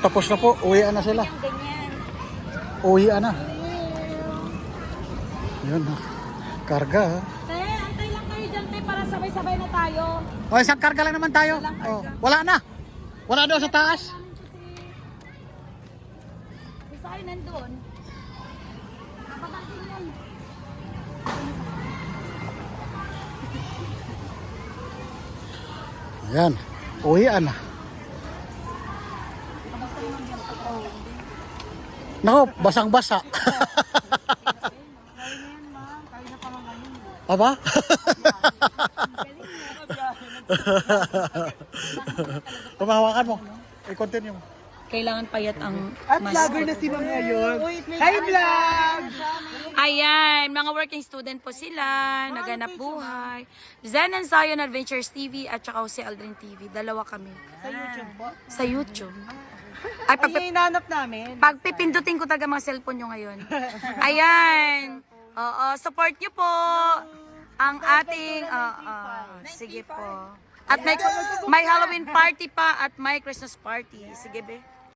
Tapos na po, uwian na sila. Ganyan. Uwian na. Yun ha. Karga ha. Te, antay lang kayo dyan, te, para sabay-sabay na tayo. O, isang karga lang naman tayo. O, wala na. Wala daw sa taas. Gusto kayo nandun. Kapatangin yan. Ayan. Uwian na. Nako, basang-basa. Aba? Tumahawakan mo. I-continue mo. Kailangan payat ang At vlogger na si Ma'am ngayon. Hi vlog! Ayan, mga working student po sila, naganap buhay. Zen and Zion Adventures TV at saka si Aldrin TV. Dalawa kami. Sa YouTube po. Sa YouTube. Ay, Ay, hinanap namin. pagpipindutin ko talaga mga cellphone nyo ngayon. Ayan. Oo, support nyo po ang ating... sige po. At may Halloween party pa at may Christmas party. Sige be.